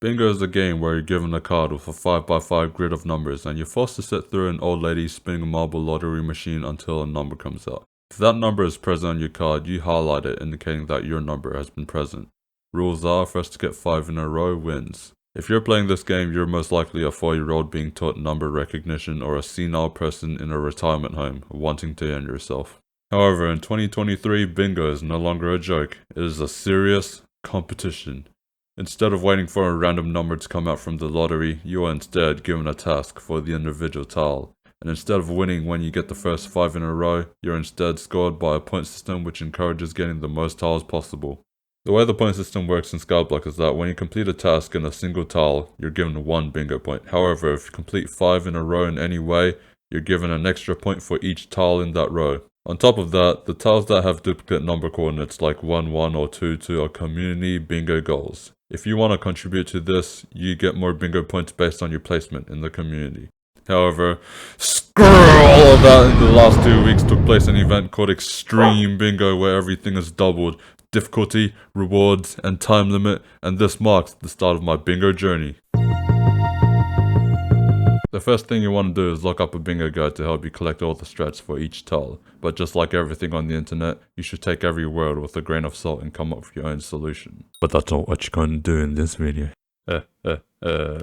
Bingo is a game where you're given a card with a 5x5 grid of numbers and you're forced to sit through an old lady spinning a marble lottery machine until a number comes out. If that number is present on your card, you highlight it, indicating that your number has been present. Rules are, first to get 5 in a row wins. If you're playing this game, you're most likely a 4-year-old being taught number recognition or a senile person in a retirement home wanting to end yourself. However, in 2023, bingo is no longer a joke. It is a serious competition. Instead of waiting for a random number to come out from the lottery, you are instead given a task for the individual tile. And instead of winning when you get the first 5 in a row, you're instead scored by a point system which encourages getting the most tiles possible. The way the point system works in Skyblock is that when you complete a task in a single tile, you're given 1 bingo point. However, if you complete 5 in a row in any way, you're given an extra point for each tile in that row. On top of that, the tiles that have duplicate number coordinates like 1, 1 or 2, 2 are community bingo goals. If you want to contribute to this, you get more bingo points based on your placement in the community. However, screw all of that. In the last 2 weeks took place an event called Extreme Bingo where everything is doubled. Difficulty, rewards, and time limit, and this marks the start of my bingo journey. The first thing you want to do is look up a bingo guide to help you collect all the strats for each tile, but just like everything on the internet, you should take every word with a grain of salt and come up with your own solution. But that's not what you're going to do in this video.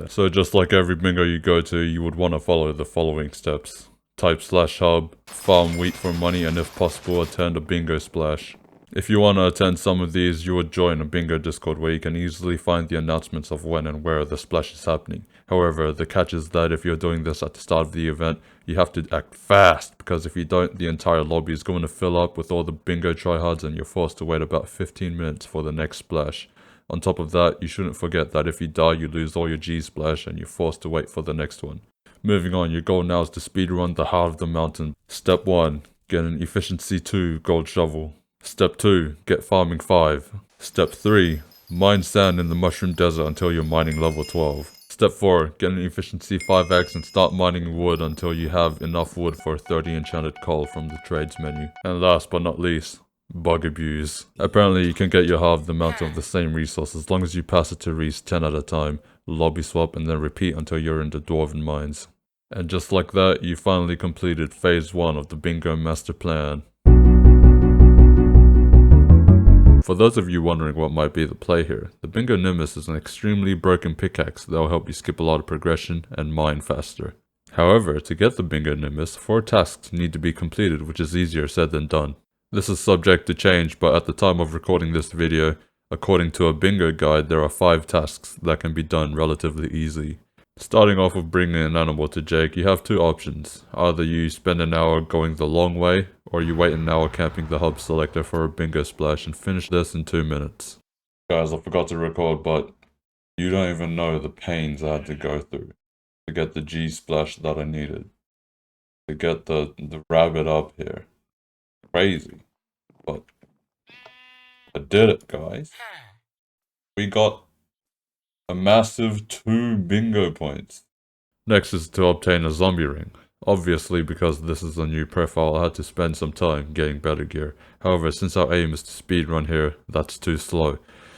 So just like every bingo you go to, you would want to follow the following steps. Type /hub, farm wheat for money, and if possible attend a bingo splash. If you want to attend some of these, you would join a bingo Discord where you can easily find the announcements of when and where the splash is happening. However, the catch is that if you're doing this at the start of the event, you have to act fast, because if you don't, the entire lobby is going to fill up with all the bingo tryhards and you're forced to wait about 15 minutes for the next splash. On top of that, you shouldn't forget that if you die, you lose all your G-splash and you're forced to wait for the next one. Moving on, your goal now is to speedrun the heart of the mountain. Step 1, get an efficiency 2 gold shovel. Step 2, get farming 5. Step 3, mine sand in the mushroom desert until you're mining level 12. Step 4, get an efficiency 5x and start mining wood until you have enough wood for 30 enchanted coal from the trades menu. And last but not least, bug abuse. Apparently you can get your half the amount of the same resource as long as you pass it to Reese 10 at a time, lobby swap, and then repeat until you're in the dwarven mines. And just like that, you finally completed phase 1 of the bingo master plan. For those of you wondering what might be the play here, the Bingonimbus is an extremely broken pickaxe that will help you skip a lot of progression and mine faster. However, to get the Bingonimbus, 4 tasks need to be completed, which is easier said than done. This is subject to change, but at the time of recording this video, according to a bingo guide, there are 5 tasks that can be done relatively easily. Starting off with bringing an animal to Jake, you have 2 options. Either you spend an hour going the long way, or you wait an hour camping the hub selector for a bingo splash and finish this in 2 minutes. Guys, I forgot to record, but you don't even know the pains I had to go through to get the G splash that I needed. To get the rabbit up here. Crazy. But I did it, guys. We got a massive 2 bingo points. Next is to obtain a zombie ring. Obviously, because this is a new profile, I had to spend some time getting better gear. However, since our aim is to speedrun here, that's too slow.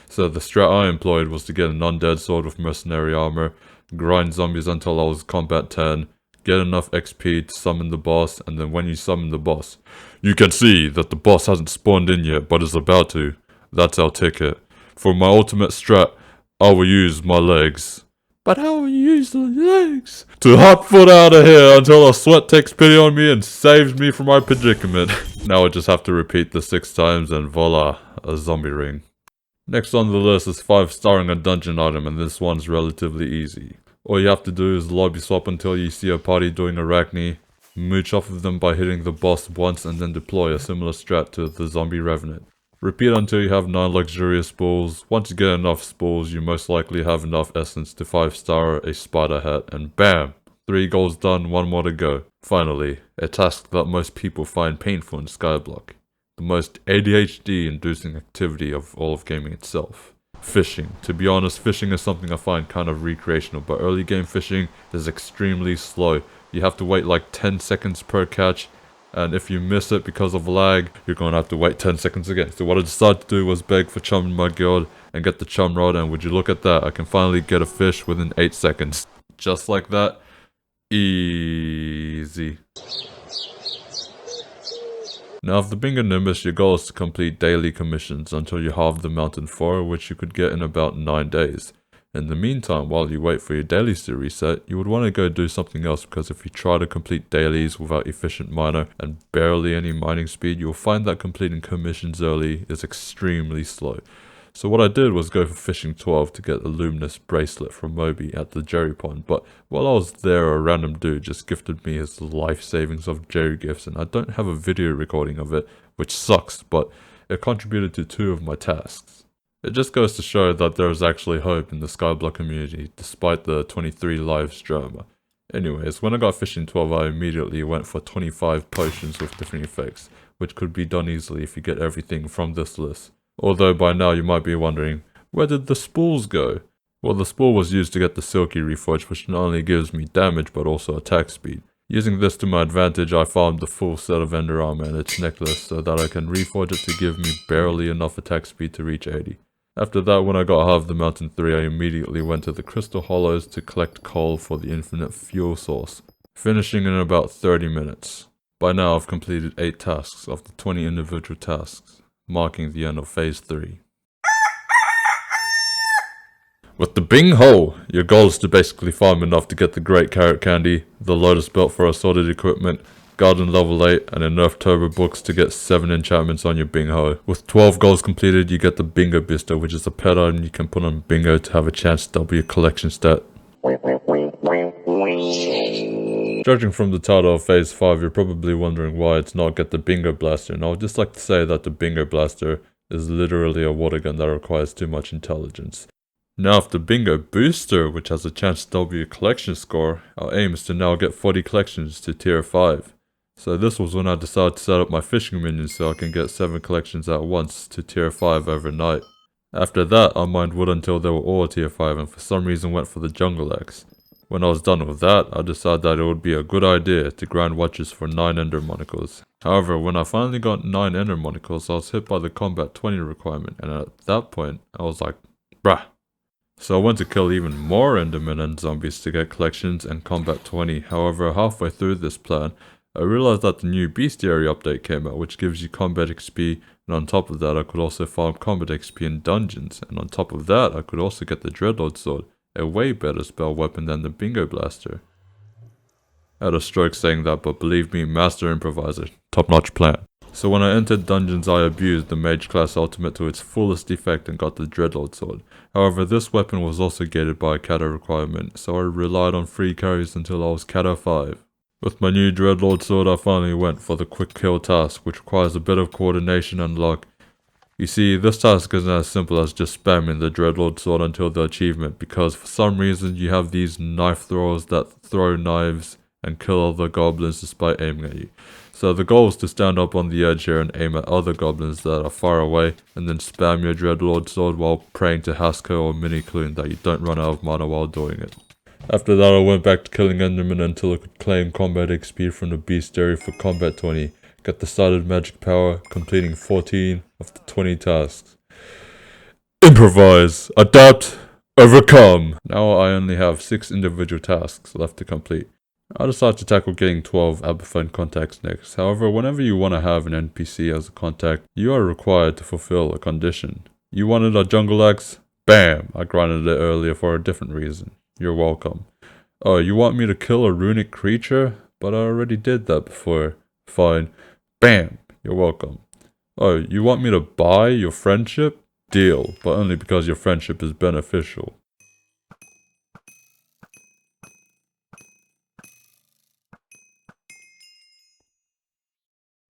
So the strat I employed was to get an undead sword with mercenary armor, grind zombies until I was combat 10, get enough XP to summon the boss, and then when you summon the boss, you can see that the boss hasn't spawned in yet, but is about to. That's our ticket. For my ultimate strat, I will use my legs. But how will you use the legs? To hot foot out of here until a sweat takes pity on me and saves me from my predicament. Now I just have to repeat this 6 times and voila, a zombie ring. Next on the list is 5-starring a dungeon item, and this one's relatively easy. All you have to do is lobby swap until you see a party doing arachne, mooch off of them by hitting the boss once, and then deploy a similar strat to the zombie revenant. Repeat until you have 9 luxurious spools. Once you get enough spools, you most likely have enough essence to 5-star a spider hat, and BAM! 3 goals done, 1 more to go. Finally, a task that most people find painful in Skyblock. The most ADHD-inducing activity of all of gaming itself. Fishing. To be honest, fishing is something I find kind of recreational, but early game fishing is extremely slow. You have to wait like 10 seconds per catch, and if you miss it because of lag, you're going to have to wait 10 seconds again. So what I decided to do was beg for chum in my guild, and get the chum rod, and would you look at that, I can finally get a fish within 8 seconds. Just like that. Easy. Now for the Bingonimbus, your goal is to complete daily commissions until you halve the Mountain 4, which you could get in about 9 days. In the meantime, while you wait for your dailies to reset, you would want to go do something else, because if you try to complete dailies without efficient miner and barely any mining speed, you'll find that completing commissions early is extremely slow. So what I did was go for fishing 12 to get a luminous bracelet from Moby at the Jerry Pond, but while I was there, a random dude just gifted me his life savings of Jerry gifts, and I don't have a video recording of it, which sucks, but it contributed to 2 of my tasks. It just goes to show that there is actually hope in the Skyblock community, despite the 23 lives drama. Anyways, when I got fishing 12, I immediately went for 25 potions with different effects, which could be done easily if you get everything from this list. Although by now you might be wondering, where did the spools go? Well, the spool was used to get the Silky Reforge, which not only gives me damage but also attack speed. Using this to my advantage, I farmed the full set of Ender Armor and its necklace so that I can reforge it to give me barely enough attack speed to reach 80. After that, when I got half the Mountain 3, I immediately went to the Crystal Hollows to collect coal for the infinite fuel source, finishing in about 30 minutes. By now I've completed 8 tasks of the 20 individual tasks, marking the end of Phase 3. With the Binghoe, your goal is to basically farm enough to get the Great Carrot Candy, the Lotus Belt for assorted equipment, Garden level 8, and enough Turbo books to get 7 enchantments on your Binghoe. With 12 goals completed, you get the Bingo Bister, which is a pet item you can put on Bingo to have a chance to double your collection stat. Judging from the title of Phase 5, you're probably wondering why it's not get the Bingo Blaster, and I would just like to say that the Bingo Blaster is literally a water gun that requires too much intelligence. Now for the Bingo Booster, which has a chance to double your collection score, our aim is to now get 40 collections to tier 5. So this was when I decided to set up my fishing minions so I can get 7 collections at once to tier 5 overnight. After that, I mined wood until they were all tier 5 and for some reason went for the Jungle Axe. When I was done with that, I decided that it would be a good idea to grind watches for 9 Ender Monocles. However, when I finally got 9 Ender Monocles, I was hit by the Combat 20 requirement, and at that point, I was like, bruh. So I went to kill even more Endermen and zombies to get collections and Combat 20. However, halfway through this plan, I realized that the new Bestiary update came out, which gives you combat XP, and on top of that I could also farm combat XP in dungeons, and on top of that I could also get the Dreadlord Sword, a way better spell weapon than the Bingo Blaster. I had a stroke saying that, but believe me, Master Improviser, top notch plan. So when I entered dungeons, I abused the Mage class ultimate to its fullest effect and got the Dreadlord Sword. However, this weapon was also gated by a Cato requirement, so I relied on free carries until I was Cato 5. With my new Dreadlord Sword, I finally went for the quick kill task, which requires a bit of coordination and luck. You see, this task isn't as simple as just spamming the Dreadlord Sword until the achievement, because for some reason you have these knife throwers that throw knives and kill other goblins despite aiming at you. So the goal is to stand up on the edge here and aim at other goblins that are far away, and then spam your Dreadlord Sword while praying to Hasko or Minikloon that you don't run out of mana while doing it. After that I went back to killing Endermen until I could claim combat XP from the Bestiary for combat 20, get the started magic power, completing 14 of the 20 tasks. Improvise, adapt, overcome! Now I only have 6 individual tasks left to complete. I decided to tackle getting 12 Aberfan contacts next. However, whenever you want to have an NPC as a contact, you are required to fulfill a condition. You wanted a Jungle Axe? Bam! I grinded it earlier for a different reason. You're welcome. Oh, you want me to kill a runic creature? But I already did that before. Fine. Bam! You're welcome. Oh, you want me to buy your friendship? Deal, but only because your friendship is beneficial.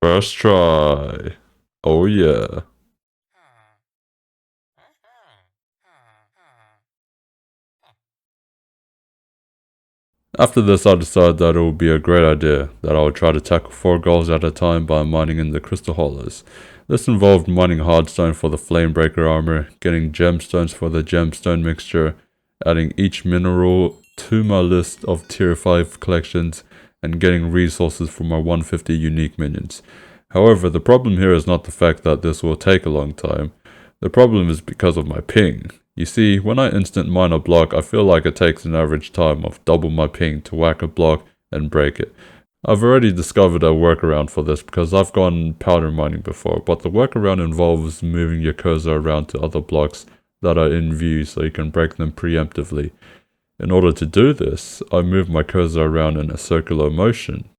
First try. Oh yeah. After this, I decided that it would be a great idea that I would try to tackle 4 goals at a time by mining in the Crystal Hollows. This involved mining hardstone for the Flamebreaker armor, getting gemstones for the gemstone mixture, adding each mineral to my list of tier 5 collections, and getting resources for my 150 unique minions. However, the problem here is not the fact that this will take a long time, The problem is because of my ping. You see, when I instant mine a block, I feel like it takes an average time of double my ping to whack a block and break it. I've already discovered a workaround for this because I've gone powder mining before, but the workaround involves moving your cursor around to other blocks that are in view so you can break them preemptively. In order to do this, I move my cursor around in a circular motion.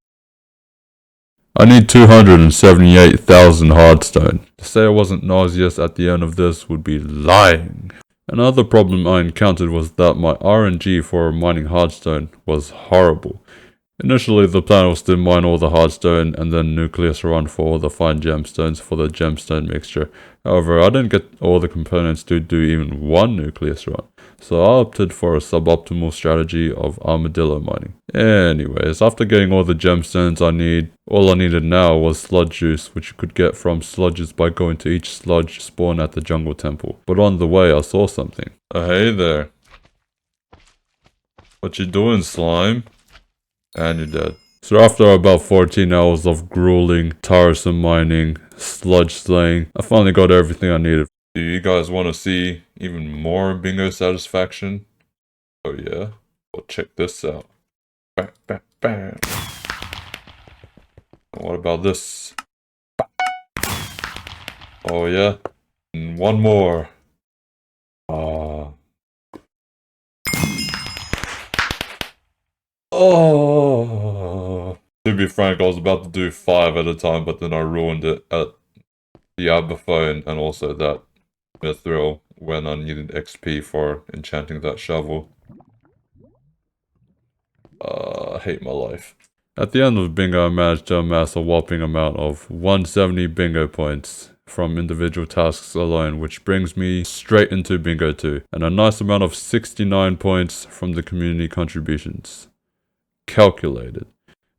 I need 278,000 hardstone. To say I wasn't nauseous at the end of this would be lying. Another problem I encountered was that my RNG for mining hardstone was horrible. Initially, the plan was to mine all the hardstone and then nucleus run for all the fine gemstones for the gemstone mixture. However, I didn't get all the components to do even one nucleus run, so I opted for a suboptimal strategy of armadillo mining. Anyways, after getting all the gemstones all I needed now was sludge juice, which you could get from sludges by going to each sludge spawn at the jungle temple. But on the way, I saw something. Hey there. What you doing, slime? And you're dead. So after about 14 hours of grueling, tiresome mining, sludge slaying, I finally got everything I needed. Do you guys want to see even more bingo satisfaction? Oh yeah? Well, check this out. Bam, bam, bam. What about this? Oh yeah? And one more. Oh. To be frank, I was about to do 5 at a time, but then I ruined it at the Abaphone and also that mithril when I needed XP for enchanting that shovel. I hate my life. At the end of bingo, I managed to amass a whopping amount of 170 bingo points from individual tasks alone, which brings me straight into bingo 2, and a nice amount of 69 points from the community contributions. Calculated.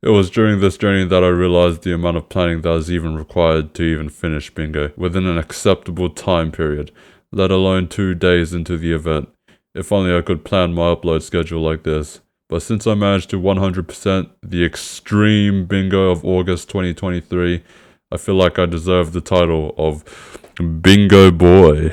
It was during this journey that I realized the amount of planning that is even required to even finish bingo within an acceptable time period, let alone 2 days into the event. If only I could plan my upload schedule like this. But since I managed to 100% the extreme bingo of August 2023, I feel like I deserve the title of Bingo Boy.